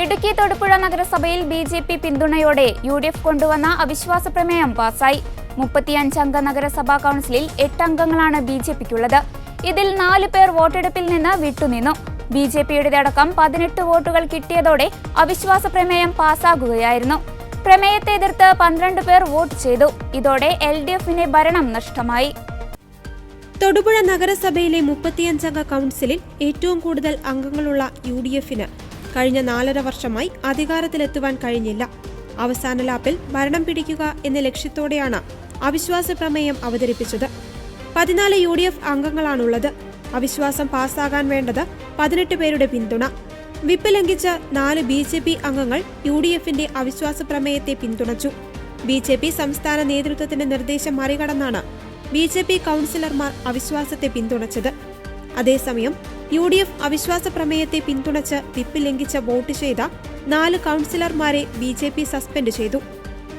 ഇടുക്കി തൊടുപുഴ നഗരസഭയിൽ ബി.ജെ.പി. പിന്തുണയോടെ യു.ഡി.എഫ് കൊണ്ടുവന്ന അവിശ്വാസ പ്രമേയം പാസായി. 35 അംഗ നഗരസഭാ കൗൺസിലിൽ 8 അംഗങ്ങളാണ് ബി.ജെ.പിക്കുള്ളത്. ഇതിൽ 4 പേർ വോട്ടെടുപ്പിൽ നിന്ന് വിട്ടുനിന്നു. ബി.ജെ.പിയുടേതടക്കം 18 വോട്ടുകൾ കിട്ടിയതോടെ അവിശ്വാസ പ്രമേയം പാസാകുകയായിരുന്നു. പ്രമേയത്തെ എതിർത്ത് 12 പേർ വോട്ട് ചെയ്തു. ഇതോടെ എൽ.ഡി.എഫിന് ഭരണം നഷ്ടമായി. തൊടുപുഴ നഗരസഭയിലെ 35 അംഗ കൗൺസിലിൽ ഏറ്റവും കൂടുതൽ അംഗങ്ങളുള്ള യു.ഡി.എഫിന് കഴിഞ്ഞ 4.5 വർഷമായി അധികാരത്തിലെത്തുവാൻ കഴിഞ്ഞില്ല. അവസാന ലാപ്പിൽ ഭരണം പിടിക്കുക എന്ന ലക്ഷ്യത്തോടെയാണ് അവിശ്വാസ പ്രമേയം അവതരിപ്പിച്ചത്. 14 യു.ഡി.എഫ് അംഗങ്ങളാണുള്ളത്. അവിശ്വാസം പാസ്സാകാൻ വേണ്ടത് 18 പേരുടെ പിന്തുണ. വിപ്പ് ലംഘിച്ച 4 ബി.ജെ.പി. അംഗങ്ങൾ യു.ഡി.എഫിന്റെ അവിശ്വാസ പ്രമേയത്തെ പിന്തുണച്ചു. ബി.ജെ.പി. സംസ്ഥാന നേതൃത്വത്തിന്റെ നിർദ്ദേശം മറികടന്നാണ് ബി.ജെ.പി. കൗൺസിലർമാർ അവിശ്വാസത്തെ പിന്തുണച്ചത്. അതേസമയം യു.ഡി.എഫ് അവിശ്വാസ പ്രമേയത്തെ പിന്തുണച്ച് വിപ്പ് ലംഘിച്ച് വോട്ട് ചെയ്ത 4 കൗൺസിലർമാരെ ബി.ജെ.പി. സസ്പെൻഡ് ചെയ്തു.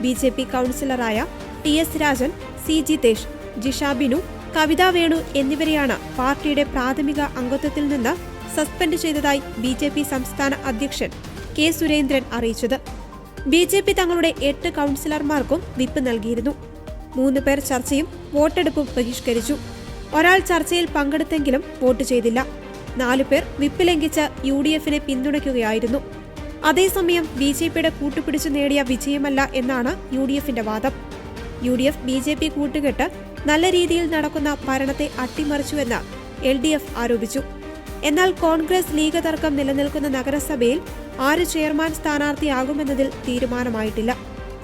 ബി.ജെ.പി. കൗൺസിലറായ ടി.എസ്. രാജൻ, സി. ജിതേഷ്, ജിഷ ബിനു, കവിത വേണു എന്നിവരെയാണ് പാർട്ടിയുടെ പ്രാഥമിക അംഗത്വത്തിൽ നിന്ന് സസ്പെൻഡ് ചെയ്തതായി ബി.ജെ.പി. സംസ്ഥാന അധ്യക്ഷൻ കെ. സുരേന്ദ്രൻ അറിയിച്ചത്. ബി.ജെ.പി. തങ്ങളുടെ 8 കൗൺസിലർമാർക്കും വിപ്പ് നൽകിയിരുന്നു. 3 പേർ ചർച്ചയും വോട്ടെടുപ്പും ബഹിഷ്കരിച്ചു. ഒരാൾ ചർച്ചയിൽ പങ്കെടുത്തെങ്കിലും വോട്ട് ചെയ്തില്ല. 4 പേർ വിപ്പ് ലംഘിച്ച് യു.ഡി.എഫിനെ പിന്തുണയ്ക്കുകയായിരുന്നു. അതേസമയം ബി.ജെ.പിയുടെ കൂട്ടുപിടിച്ചു നേടിയ വിജയമല്ല എന്നാണ് യു.ഡി.എഫിന്റെ വാദം. UDF BJP. കൂട്ടുകെട്ട് നല്ല രീതിയിൽ നടക്കുന്ന ഭരണത്തെ അട്ടിമറിച്ചുവെന്ന് എൽ.ഡി.എഫ് ആരോപിച്ചു. എന്നാൽ കോൺഗ്രസ് ലീഗ് തർക്കം നിലനിൽക്കുന്ന നഗരസഭയിൽ ആര് ചെയർമാൻ സ്ഥാനാർത്ഥിയാകുമെന്നതിൽ തീരുമാനമായിട്ടില്ല.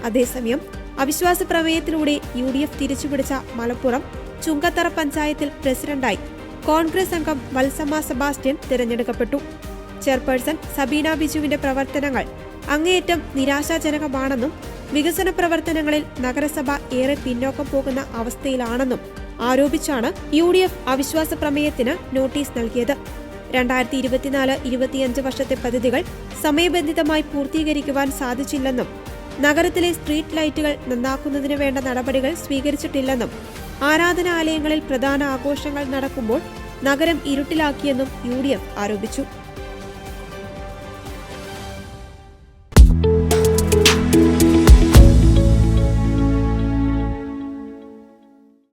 അതേസമയം അവിശ്വാസ പ്രമേയത്തിലൂടെ യു.ഡി.എഫ് തിരിച്ചുപിടിച്ച മലപ്പുറം ചുങ്കത്തറ പഞ്ചായത്തിൽ പ്രസിഡന്റായി കോൺഗ്രസ് അംഗം വത്സമ്മ സെബാസ്റ്റ്യൻ തിരഞ്ഞെടുക്കപ്പെട്ടു. ചെയർപേഴ്സൺ സബീന ബിജുവിന്റെ പ്രവർത്തനങ്ങൾ അങ്ങേയറ്റം നിരാശാജനകമാണെന്നും വികസന പ്രവർത്തനങ്ങളിൽ നഗരസഭ ഏറെ പിന്നോക്കം പോകുന്ന അവസ്ഥയിലാണെന്നും ആരോപിച്ചാണ് യു.ഡി.എഫ് അവിശ്വാസ പ്രമേയത്തിന് നോട്ടീസ് നൽകിയത്. 2024-25 വർഷത്തെ പദ്ധതികൾ സമയബന്ധിതമായി പൂർത്തീകരിക്കുവാൻ സാധിച്ചില്ലെന്നും നഗരത്തിലെ സ്ട്രീറ്റ് ലൈറ്റുകൾ നന്നാക്കുന്നതിന് വേണ്ട നടപടികൾ സ്വീകരിച്ചിട്ടില്ലെന്നും ആരാധനാലയങ്ങളിൽ പ്രധാന ആഘോഷങ്ങൾ നടക്കുമ്പോൾ നഗരം ഇരുട്ടിലാക്കിയെന്നും യു.ഡി.എഫ് ആരോപിച്ചു.